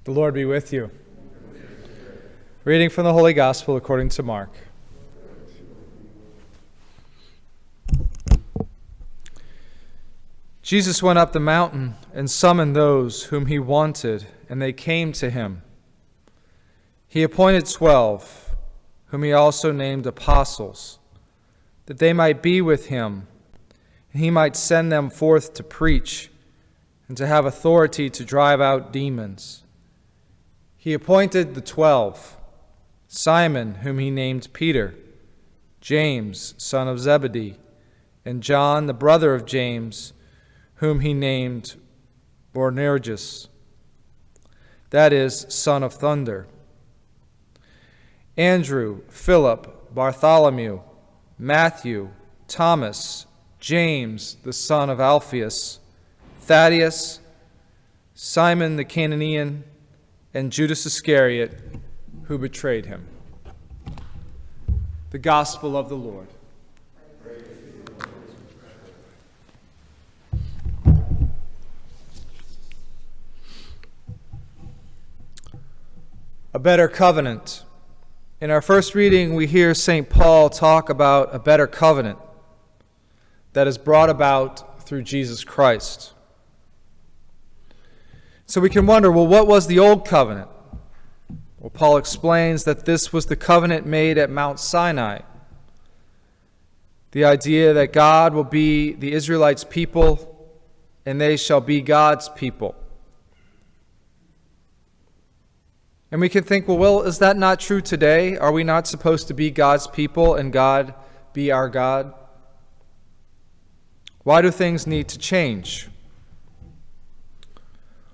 The Lord be with you. Reading from the Holy Gospel according to Mark. Jesus went up the mountain and summoned those whom he wanted, and they came to him. He appointed 12, whom he also named apostles, that they might be with him, and he might send them forth to preach and to have authority to drive out demons. He appointed the 12, Simon, whom he named Peter, James, son of Zebedee, and John, the brother of James, whom he named Boanerges, that is, son of thunder, Andrew, Philip, Bartholomew, Matthew, Thomas, James, the son of Alphaeus, Thaddeus, Simon the Cananean, and Judas Iscariot, who betrayed him. The Gospel of the Lord. A better covenant. In our first reading, we hear St. Paul talk about a better covenant that is brought about through Jesus Christ. So we can wonder, well, what was the old covenant? Well, Paul explains that this was the covenant made at Mount Sinai. The idea that God will be the Israelites' people and they shall be God's people. And we can think, well, is that not true today? Are we not supposed to be God's people and God be our God? Why do things need to change?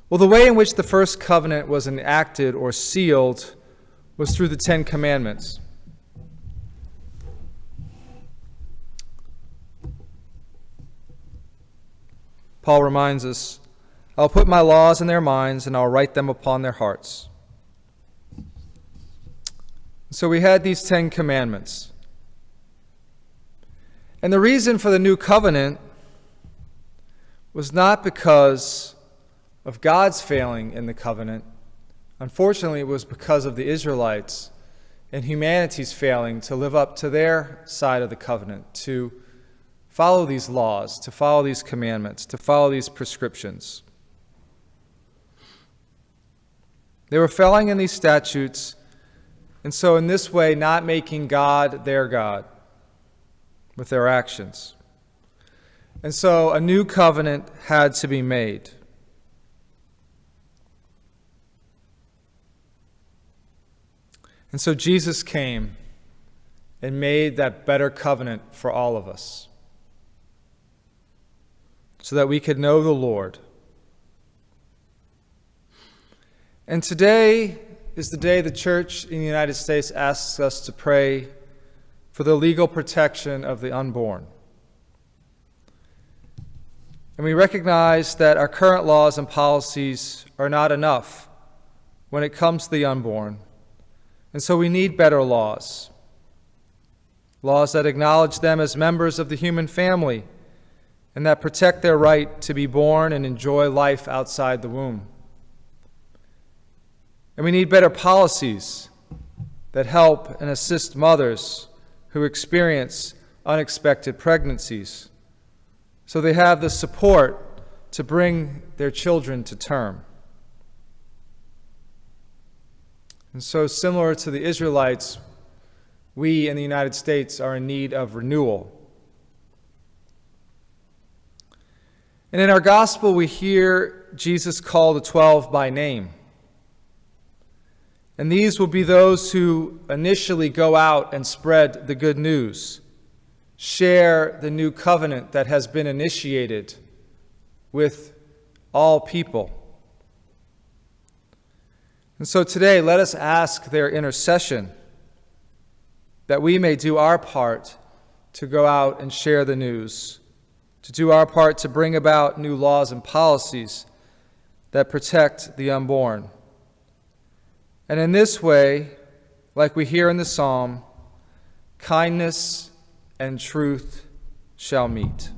Well, the way in which the first covenant was enacted or sealed was through the 10 Commandments. Paul reminds us, I'll put my laws in their minds and I'll write them upon their hearts. So we had these 10 Commandments. And the reason for the new covenant was not because of God's failing in the covenant. Unfortunately, it was because of the Israelites and humanity's failing to live up to their side of the covenant, to follow these laws, to follow these commandments, to follow these prescriptions. They were failing in these statutes, and so in this way not making God their God with their actions. And so a new covenant had to be made. And so Jesus came and made that better covenant for all of us so that we could know the Lord. And today is the day the church in the United States asks us to pray for the legal protection of the unborn. And we recognize that our current laws and policies are not enough when it comes to the unborn. And so we need better laws. Laws that acknowledge them as members of the human family and that protect their right to be born and enjoy life outside the womb. And we need better policies that help and assist mothers who experience unexpected pregnancies so they have the support to bring their children to term. And so, similar to the Israelites, we in the United States are in need of renewal. And in our gospel, we hear Jesus call the 12 by name. And these will be those who initially go out and spread the good news, share the new covenant that has been initiated with all people. And so today, let us ask their intercession that we may do our part to go out and share the news, to do our part to bring about new laws and policies that protect the unborn. And in this way, like we hear in the psalm, kindness and truth shall meet.